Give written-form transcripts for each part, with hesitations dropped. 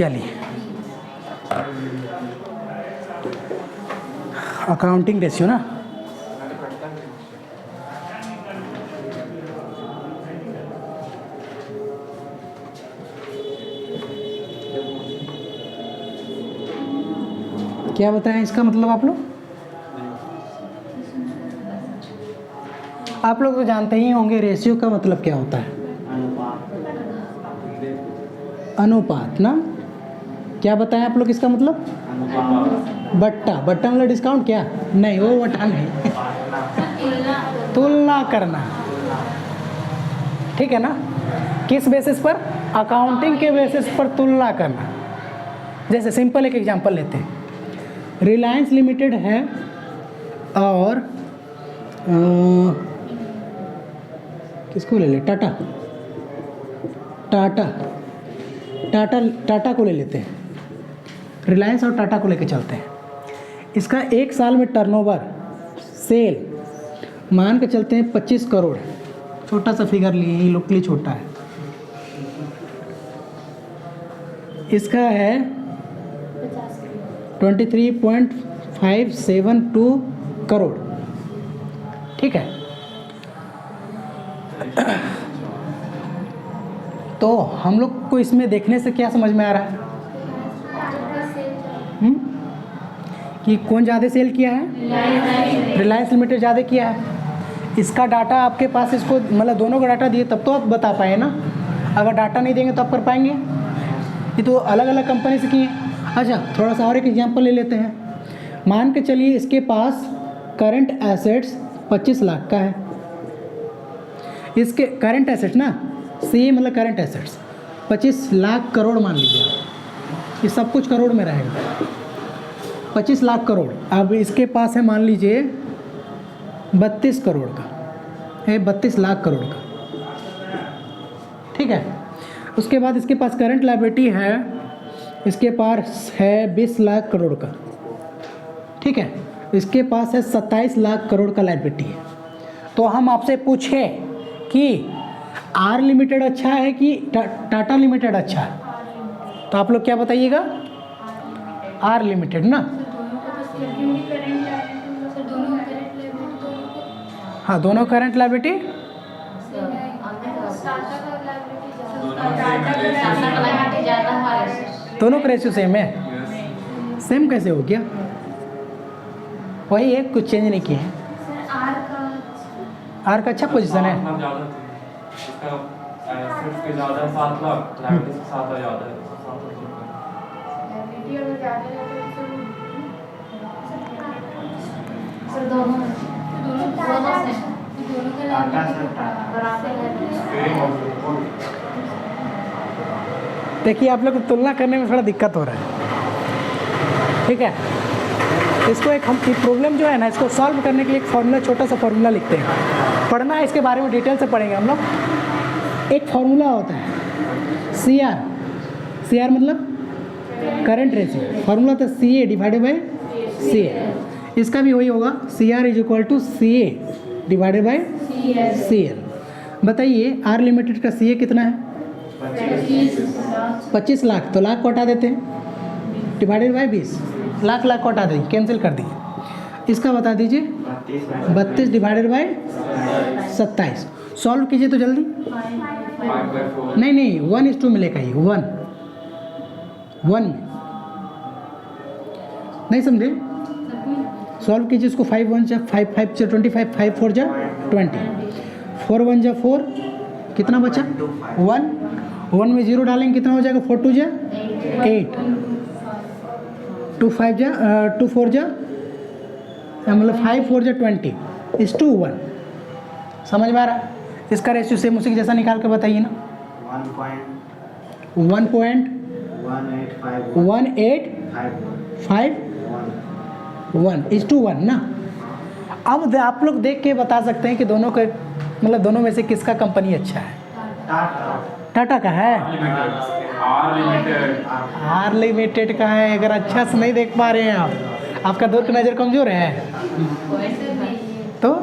चलिए, accounting ratio ना, क्या बताएं इसका मतलब आप लोग तो जानते ही होंगे रेशियो का मतलब क्या होता है। अनुपात ना, क्या बताएं आप लोग इसका मतलब? बट्टा। बट्टा मतलब डिस्काउंट क्या? नहीं, वो बट्टा नहीं तुलना करना, ठीक है ना। किस बेसिस पर? अकाउंटिंग के बेसिस पर तुलना करना। जैसे सिंपल एक एग्जांपल लेते हैं, रिलायंस लिमिटेड है और किसको ले ले, टाटा को ले लेते हैं। रिलायंस और टाटा को लेके चलते हैं। इसका एक साल में टर्नओवर सेल मान के चलते हैं 25 करोड़। छोटा सा फिगर लिए, लोग के लिए छोटा है। इसका है 23.572 करोड़, ठीक है। तो हम लोग को इसमें देखने से क्या समझ में आ रहा है कि कौन ज़्यादा सेल किया है? रिलायंस लिमिटेड ज़्यादा किया है। इसका डाटा आपके पास, इसको मतलब दोनों का डाटा दिए तब तो आप बता पाए ना। अगर डाटा नहीं देंगे तो आप कर पाएंगे? ये तो अलग अलग कंपनी से किए। अच्छा, थोड़ा सा और एक एग्जांपल ले लेते हैं। मान के चलिए इसके पास करंट एसेट्स 25 लाख का है। इसके करंट एसेट्स ना, सी मतलब करंट एसेट्स 25 लाख करोड़ मान लीजिए। ये सब कुछ करोड़ में रहेगा। 25 लाख करोड़। अब इसके पास है मान लीजिए 32 करोड़ का है, 32 लाख करोड़ का, ठीक है। उसके बाद इसके पास करंट लायबिलिटी है, इसके पास है 20 लाख करोड़ का, ठीक है। इसके पास है 27 लाख करोड़ का लायबिलिटी है। तो हम आपसे पूछे कि आर लिमिटेड अच्छा है कि टाटा लिमिटेड अच्छा है, तो आप लोग क्या बताइएगा? आर लिमिटेड ना। हाँ, दोनों करंट लायबिलिटी, दोनों का रेशियो सेम है। सेम कैसे हो गया? वही है, कुछ चेंज नहीं किए हैं। आर का अच्छा पोजीशन है। देखिए, आप लोग को तुलना करने में थोड़ा दिक्कत हो रहा है, ठीक है। इसको एक हम प्रॉब्लम जो है ना, इसको सॉल्व करने के लिए एक फार्मूला, छोटा सा फार्मूला लिखते हैं। पढ़ना है, इसके बारे में डिटेल से पढ़ेंगे हम लोग। एक फार्मूला होता है CR। CR मतलब करंट रेशियो। फार्मूला था CA डिवाइडेड बाय CA। इसका भी वही होगा, CR is equal to CA divided by CL। बताइए, आर लिमिटेड का CA कितना है? 25 लाख। तो लाख को हटा देते हैं, डिवाइडेड बाय 20। लाख को हटा दीजिए, कैंसिल कर दीजिए। इसका बता दीजिए 32 डिवाइडेड बाय 27। सॉल्व कीजिए तो जल्दी। नहीं, 1:2 मिलेगा ये, 1 नहीं समझे? सॉल्व कीजिए इसको। 5 1 जा 5, 5 से 25, 5 4 जा 20, 4 1 जा 4, कितना बचा? 1 में 0 डालेंगे, कितना हो जाएगा? 4 2 जा 8, 2 5 जा 2 4 जा मतलब 5 4 जा 20 इस टू 1। समझ में आ रहा है? इसका रेशियो सेम उसी के जैसा निकाल के बताइए ना। 1.1851 ना। अब आप लोग देख के बता सकते हैं कि दोनों के मतलब दोनों में से किसका कंपनी अच्छा है। टाटा का है, आर लिमिटेड का है। अगर अच्छा से नहीं देख पा रहे हैं आप, आपका दूर की नज़र कमज़ोर है तो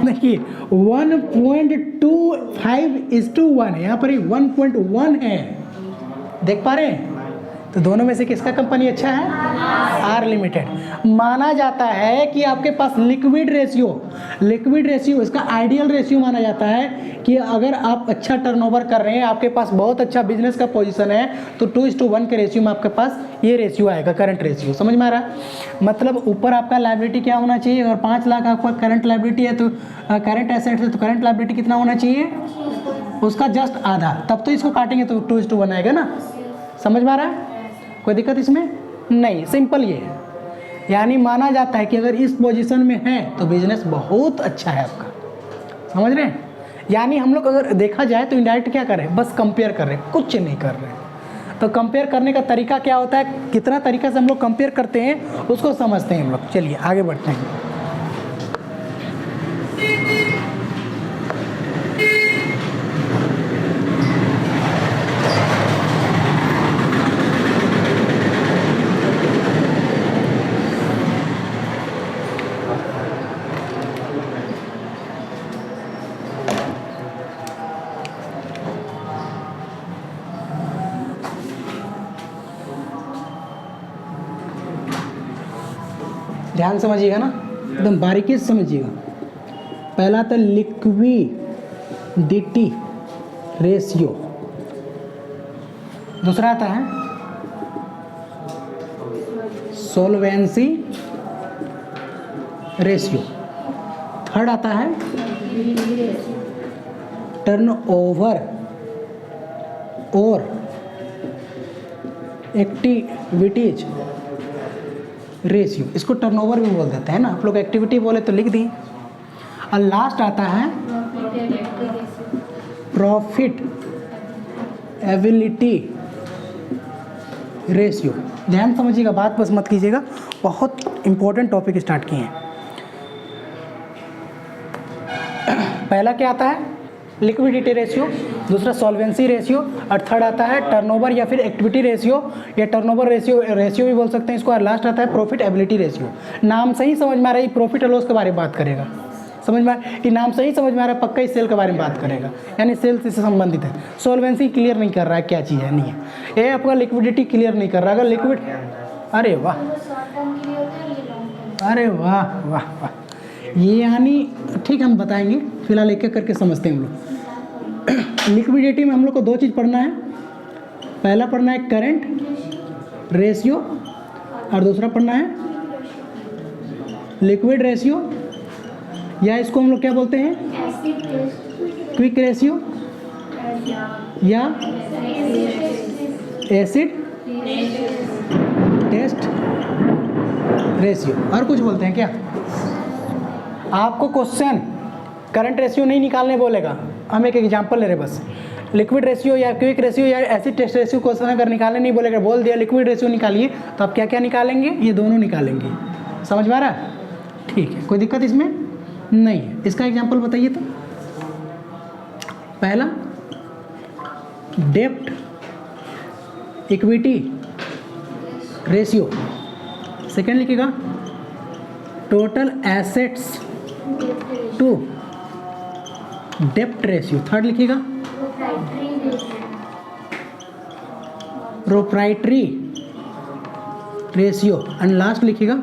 देखिए 1.25:1 है, यहाँ पर ही 1.1 है। देख पा रहे हैं? तो दोनों में से किसका कंपनी अच्छा है? R limited. माना जाता है कि आपके पास लिक्विड रेशियो इसका आइडियल रेशियो माना जाता है कि अगर आप अच्छा टर्नओवर कर रहे हैं, आपके पास बहुत अच्छा बिजनेस का पोजीशन है, तो 2:1 के रेशियो में आपके पास ये रेशियो आएगा, करंट रेशियो। समझ में आ रहा है? मतलब ऊपर आपका लायबिलिटी क्या होना चाहिए? अगर 5 लाख आपका करंट लायबिलिटी है तो करंट एसेट है, तो करंट लायबिलिटी कितना होना चाहिए? उसका जस्ट आधा। तब तो इसको काटेंगे तो 2:1 आएगा ना। समझ में आ रहा है? कोई दिक्कत इसमें नहीं, सिंपल ये है। यानी माना जाता है कि अगर इस पोजीशन में है तो बिजनेस बहुत अच्छा है आपका। समझ रहे हैं? यानी हम लोग अगर देखा जाए तो इनडायरेक्ट क्या कर रहे हैं? बस कंपेयर कर रहे हैं, कुछ नहीं कर रहे हैं। तो कंपेयर करने का तरीका क्या होता है, कितना तरीका से हम लोग कंपेयर करते हैं उसको समझते हैं हम लोग। चलिए आगे बढ़ते हैं। ध्यान समझिएगा ना, एकदम बारीकी से समझिएगा। पहला था लिक्विडिटी रेशियो, दूसरा आता है सॉल्वेंसी रेशियो, थर्ड आता है टर्नओवर और एक्टिविटीज रेशियो। इसको टर्नओवर भी बोल देते हैं ना, आप लोग एक्टिविटी बोले तो लिख दी। और लास्ट आता है प्रॉफिट एबिलिटी रेशियो। ध्यान समझिएगा, बात बस मत कीजिएगा, बहुत इंपॉर्टेंट टॉपिक स्टार्ट किए हैं। पहला क्या आता है? लिक्विडिटी रेशियो, दूसरा सॉल्वेंसी रेशियो, और थर्ड आता है टर्नओवर या फिर एक्टिविटी रेशियो, या टर्नओवर रेशियो भी बोल सकते हैं इसको। और लास्ट आता है प्रॉफिट एबिलिटी रेशियो। नाम से ही समझ में आ रहा है प्रॉफिट और लॉस के बारे में बात करेगा। समझ में ये नाम से ही समझ में आ रहा है, पक्का ही सेल के बारे में बात करेगा, यानी सेल से संबंधित है। सॉल्वेंसी क्लियर नहीं कर रहा है क्या चीज़ है, नहीं है। ये आपका लिक्विडिटी क्लियर नहीं कर रहा है। अगर लिक्विड, अरे वाह, अरे वाह वाह वाह, ये यानी ठीक हम बताएंगे, फिलहाल एक एक करके समझते हैं हम लोग। लिक्विडिटी में हम लोग को दो चीज़ पढ़ना है। पहला पढ़ना है करंट रेशियो और दूसरा पढ़ना है लिक्विड रेशियो, या इसको हम लोग क्या बोलते हैं? क्विक रेशियो या एसिड टेस्ट रेशियो, और कुछ बोलते हैं क्या? आपको क्वेश्चन करंट रेशियो नहीं निकालने बोलेगा, हम एक एग्जांपल ले रहे बस। लिक्विड रेशियो या क्विक रेशियो या एसिड टेस्ट रेशियो क्वेश्चन अगर निकालने नहीं बोलेगा, बोल दिया लिक्विड रेशियो निकालिए, तो आप क्या क्या निकालेंगे? ये दोनों निकालेंगे। समझ में आ रहा है? ठीक है, कोई दिक्कत इसमें नहीं है। इसका एग्जांपल बताइए तो। पहला डेब्ट इक्विटी रेशियो, सेकेंड लिखिएगा टोटल एसेट्स टू डेब्ट रेशियो, थर्ड लिखिएगा प्रोप्राइटरी रेशियो, एंड लास्ट लिखिएगा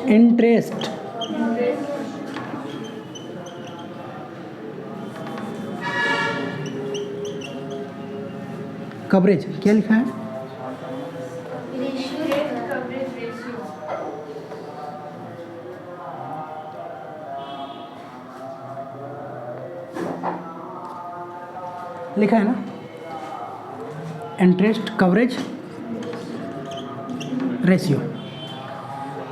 इंटरेस्ट कवरेज। क्या लिखा है? लिखा है ना, interest coverage ratio.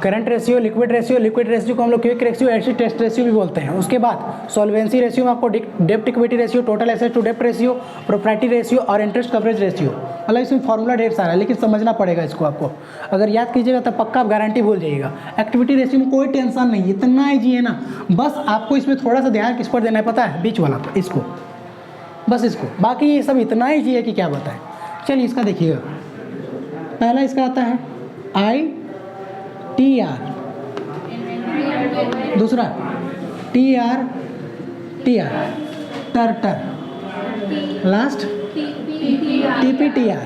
Current ratio, liquid ratio को हम लोग quick ratio, acid test ratio भी बोलते हैं। उसके बाद सॉल्वेंसी रेशियो में आपको डेब्ट equity ratio, total asset to डेब्ट रेशियो, प्रोप्राइटरी रेशियो और इंटरेस्ट कवरेज रेशियो। मतलब इसमें फॉर्मूला ढेर सारा है, लेकिन समझना पड़ेगा इसको आपको। अगर याद कीजिएगा तो पक्का आप गारंटी भूल जाइएगा। एक्टिविटी रेशियो में कोई टेंशन नहीं, इतना ईजी है ना। बस आपको इसमें थोड़ा सा ध्यान किस पर देना है पता है? बीच वाला पर, इसको, बस इसको। बाकी ये सब इतना ईजी है कि क्या बताएं। चलिए इसका देखिएगा। पहला इसका आता है ITR, दूसरा TR, टर, लास्ट TPTR,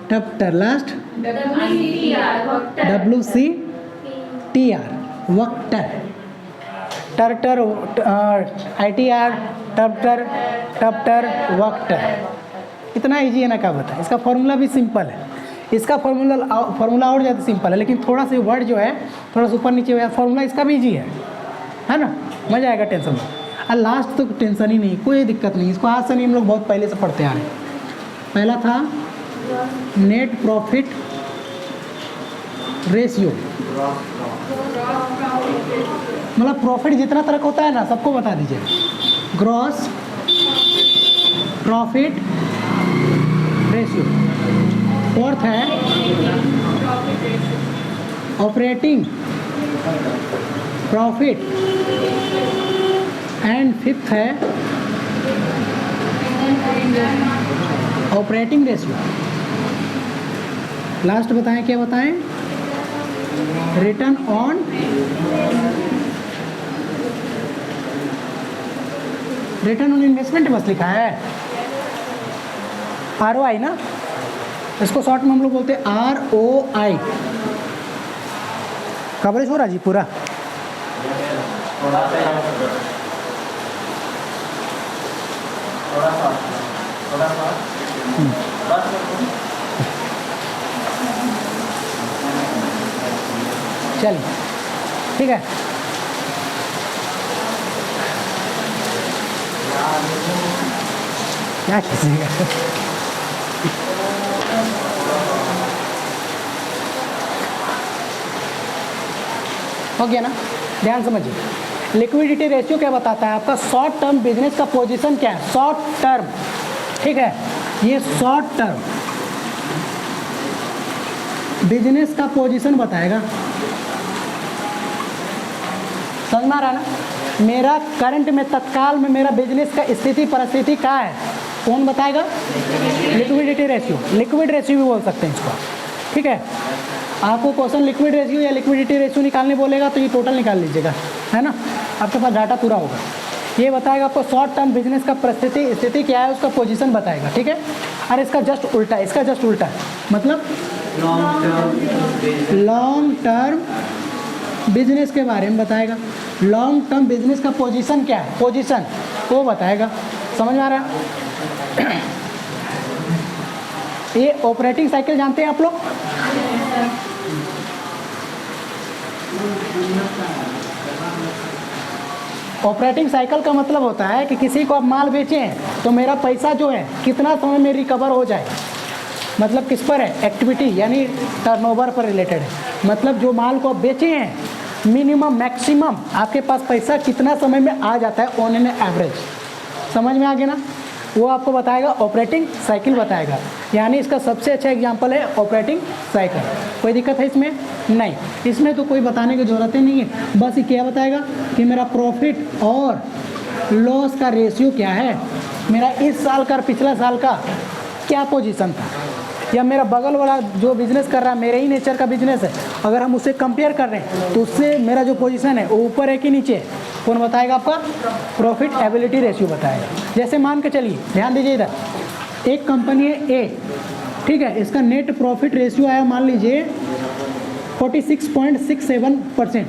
टप्टर, लास्ट WCTR, वक्टर, टर्टर, ITR, टप्टर, वक्टर। इतना ईजी है ना, क्या बता। इसका फॉर्मूला भी सिंपल है, इसका फॉर्मूला और ज़्यादा सिंपल है, लेकिन थोड़ा सा वर्ड जो है थोड़ा सा ऊपर नीचे हुआ। फॉर्मूला इसका भी ईजी है ना, मज़ा आएगा, टेंशन में। और लास्ट तो टेंशन ही नहीं, कोई दिक्कत नहीं। इसको आज से नहीं, हम लोग बहुत पहले से पढ़ते आ रहे हैं। पहला था नेट प्रॉफिट रेशियो, मतलब प्रॉफिट जितना तरह का होता है ना, सबको बता दीजिए। Gross profit ratio. फोर्थ है ऑपरेटिंग प्रॉफिट, एंड फिफ्थ है ऑपरेटिंग रेशियो। लास्ट बताएं, क्या बताएं? रिटर्न ऑन इन्वेस्टमेंट बस लिखा है, ROI ना, इसको शॉर्ट में हम लोग बोलते हैं ROI। कवरेज हो रहा जी पूरा? चलिए ठीक है। क्या कीजिएगा, हो गया ना? ध्यान समझिए, लिक्विडिटी रेशियो क्या बताता है आपका? शॉर्ट टर्म बिजनेस का पोजीशन क्या है, शॉर्ट टर्म, ठीक है। ये शॉर्ट टर्म बिजनेस का पोजीशन बताएगा। समझ में आ रहा है ना? मेरा करंट में, तत्काल में मेरा बिजनेस का स्थिति परिस्थिति क्या है, कौन बताएगा? लिक्विडिटी रेशियो, लिक्विड रेशियो भी बोल सकते हैं इसको, ठीक है। आपको क्वेश्चन लिक्विड रेशियो या लिक्विडिटी रेशियो निकालने बोलेगा तो ये टोटल निकाल लीजिएगा, है ना, आपके पास डाटा पूरा होगा। ये बताएगा आपको शॉर्ट टर्म बिजनेस का परिस्थिति स्थिति क्या है, उसका पोजीशन बताएगा, ठीक है। और इसका जस्ट उल्टा, इसका जस्ट उल्टा मतलब लॉन्ग टर्म बिजनेस के बारे में बताएगा। लॉन्ग टर्म बिजनेस का पोजीशन क्या है, पोजीशन वो बताएगा। समझ में आ रहा है? ये ऑपरेटिंग साइकिल जानते हैं आप लोग? ऑपरेटिंग साइकिल का मतलब होता है कि किसी को आप माल बेचे हैं तो मेरा पैसा जो है कितना समय में रिकवर हो जाए, मतलब किस पर है, एक्टिविटी यानी टर्नओवर पर रिलेटेड है। मतलब जो माल को आप बेचे हैं मिनिमम मैक्सिमम आपके पास पैसा कितना समय में आ जाता है ऑन एन एवरेज। समझ में आ गया ना? वो आपको बताएगा, ऑपरेटिंग साइकिल बताएगा। यानी इसका सबसे अच्छा एग्जांपल है ऑपरेटिंग साइकिल। कोई दिक्कत है इसमें? नहीं, इसमें तो कोई बताने की ज़रूरत ही नहीं है। बस ये क्या बताएगा कि मेरा प्रॉफिट और लॉस का रेशियो क्या है, मेरा इस साल का और पिछला साल का क्या पोजीशन था, या मेरा बगल वाला जो बिज़नेस कर रहा है मेरे ही नेचर का बिजनेस है, अगर हम उससे कंपेयर कर रहे हैं तो उससे मेरा जो पोजीशन है वो ऊपर है कि नीचे है, कौन बताएगा? आपका प्रॉफिट एबिलिटी रेशियो बताएगा। जैसे मान के चलिए, ध्यान दीजिए इधर, एक कंपनी है ए, ठीक है, इसका नेट प्रॉफिट रेशियो आया मान लीजिए 46.67%।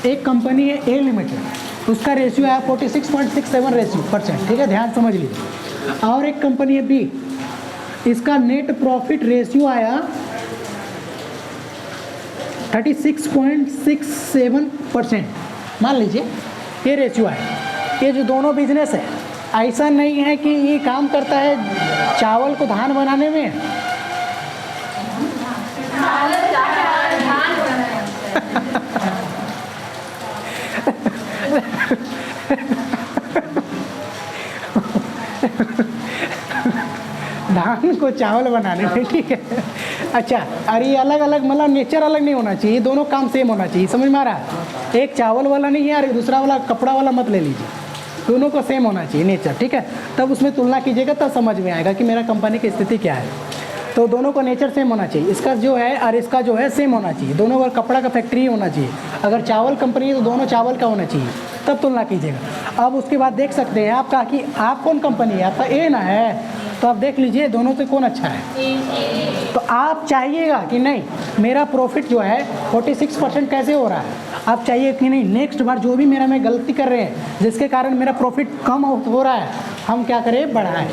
एक कंपनी है ए लिमिटेड, उसका रेशियो आया 46.67%, ठीक है, ध्यान समझ लीजिए। और एक कंपनी है बी, इसका नेट प्रॉफिट रेशियो आया 36.67%, मान लीजिए ये रेशियो है। ये जो दोनों बिजनेस है, ऐसा नहीं है कि ये काम करता है चावल को धान बनाने में, धान को चावल बनाने में, ठीक है। अच्छा, और ये अलग अलग, मतलब नेचर अलग नहीं होना चाहिए, दोनों काम सेम होना चाहिए। समझ में आ रहा है? एक चावल वाला नहीं है और दूसरा वाला कपड़ा वाला मत ले लीजिए, दोनों को सेम होना चाहिए नेचर, ठीक है। तब उसमें तुलना कीजिएगा, तब समझ में आएगा कि मेरा कंपनी की स्थिति क्या है। तो दोनों का नेचर सेम होना चाहिए, इसका जो है और इसका जो है सेम होना चाहिए। दोनों का कपड़ा का फैक्ट्री होना चाहिए। अगर चावल कंपनी है तो दोनों चावल का होना चाहिए, तब तुलना कीजिएगा। अब उसके बाद देख सकते हैं आपका कि आप कौन कंपनी है, आपका ए ना है, तो आप देख लीजिए दोनों से कौन अच्छा है। तो आप चाहिएगा कि नहीं मेरा प्रॉफिट जो है 46% कैसे हो रहा है, आप चाहिए कि नहीं नेक्स्ट बार जो भी मैं गलती कर रहे हैं जिसके कारण मेरा प्रॉफिट कम हो रहा है, हम क्या करें, बढ़ाएं।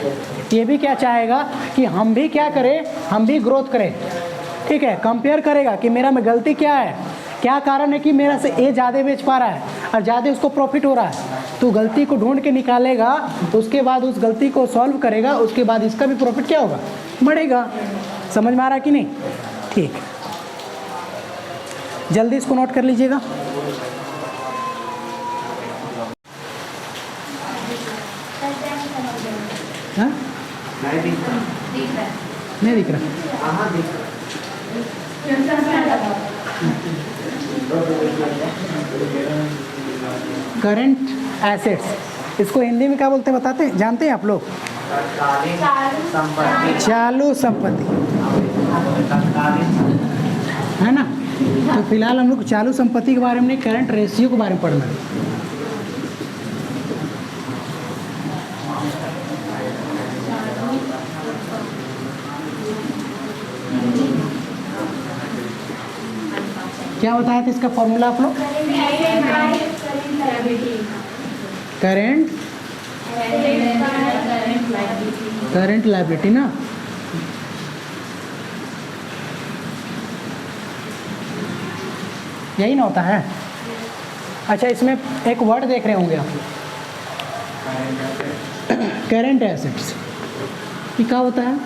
ये भी क्या चाहेगा कि हम भी क्या करें, हम भी ग्रोथ करें। ठीक है, कंपेयर करेगा कि मेरा में गलती क्या है, क्या कारण है कि मेरा से ए ज़्यादा बेच पा रहा है और ज़्यादा उसको प्रॉफिट हो रहा है। तो गलती को ढूंढ के निकालेगा, उसके बाद उस गलती को सॉल्व करेगा, उसके बाद इसका भी प्रॉफिट क्या होगा, बढ़ेगा। समझ में आ रहा कि नहीं? ठीक, जल्दी इसको नोट कर लीजिएगा। हाँ नहीं दिख रहा। करंट एसेट्स, इसको हिंदी में क्या बोलते हैं बताते हैं, जानते हैं आप लोग? चालू संपत्ति है ना। तो फिलहाल हम लोग चालू संपत्ति के बारे में नहीं, करंट रेशियो के बारे में पढ़ना है। क्या बताया था इसका फॉर्मूला आप लोग? करंट लायबिलिटी ना। यही ना होता है। अच्छा, इसमें एक वर्ड देख रहे होंगे आप, करंट एसेट्स, ये क्या होता है?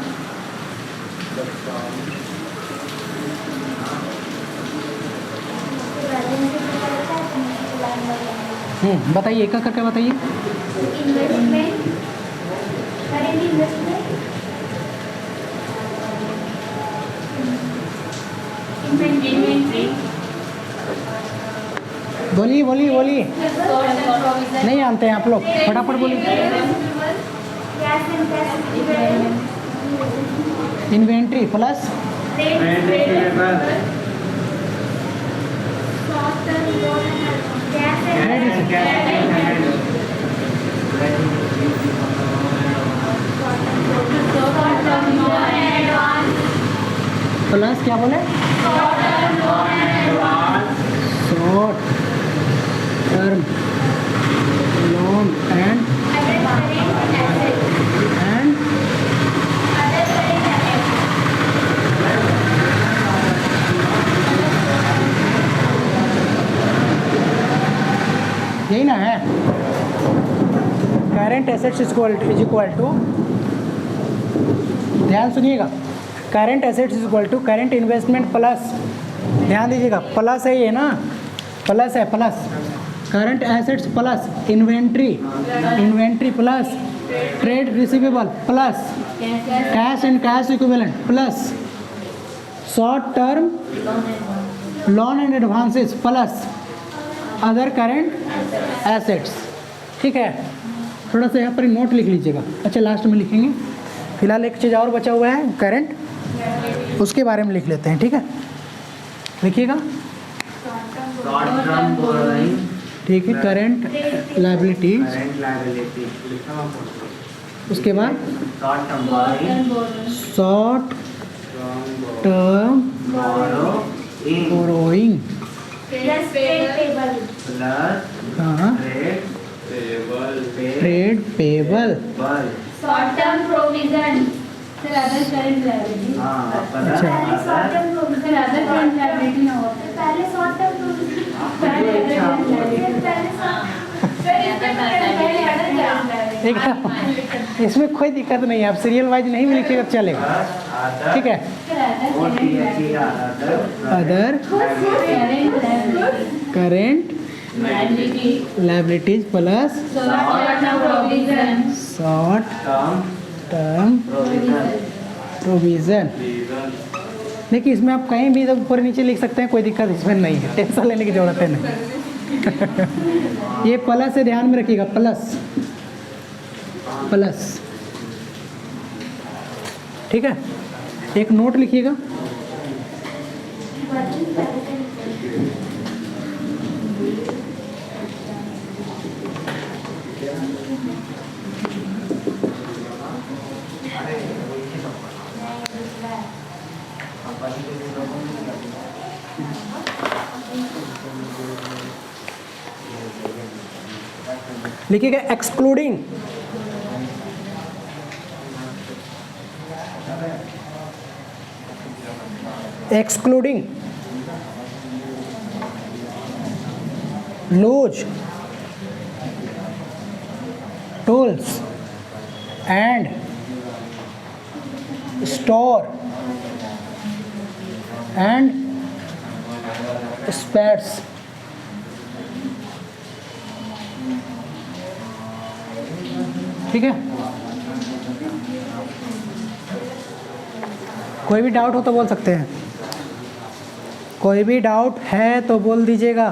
बताइए, एक करके बताइए। बोलिए बोलिए बोलिए, नहीं जानते हैं आप लोग, फटाफट बोलिए। इन्वेंट्री प्लस प्लस क्या बोले, शॉर्ट टर्म लोन एंड यही ना है। Current assets is equal to, ध्यान सुनिएगा, current assets is equal to current investment plus, ध्यान दीजिएगा प्लस है ये ना, प्लस है, plus current assets plus inventory plus trade receivable plus cash and cash equivalent plus short term loan and advances plus other current assets. ठीक है, थोड़ा सा यहाँ पर नोट लिख लीजिएगा। अच्छा, लास्ट में लिखेंगे। फिलहाल एक चीज़ और बचा हुआ है करंट, उसके बारे में लिख लेते हैं। ठीक है, लिखिएगा। ठीक है, करंट लायबिलिटीज, उसके बाद शॉर्ट टर्म बोरोइंग, हाँ, trade payable, short term provision, फिर अदर करंट लायबिलिटी। अच्छा, शॉर्ट टर्म प्रोविजन, फिर अदर करंट लायबिलिटी ना हो, पहले शॉर्ट टर्म प्रोविजन, पहले अदर करंट लायबिलिटी, एक इसमें कोई दिक्कत नहीं है, आप सीरियल वाइज नहीं भी लिखिएगा तो चलेगा। ठीक है, other current liabilities plus short term provision. देखिए, इसमें आप कहीं भी ऊपर नीचे लिख सकते हैं, कोई दिक्कत इसमें नहीं है, टेंशन लेने की जरूरत है नहीं। ये प्लस से ध्यान में रखिएगा, प्लस प्लस। ठीक है, एक नोट लिखिएगा। लिखिएगा excluding, excluding loose tools and store and spares. ठीक है, कोई भी डाउट हो तो बोल सकते हैं, कोई भी डाउट है तो बोल दीजिएगा।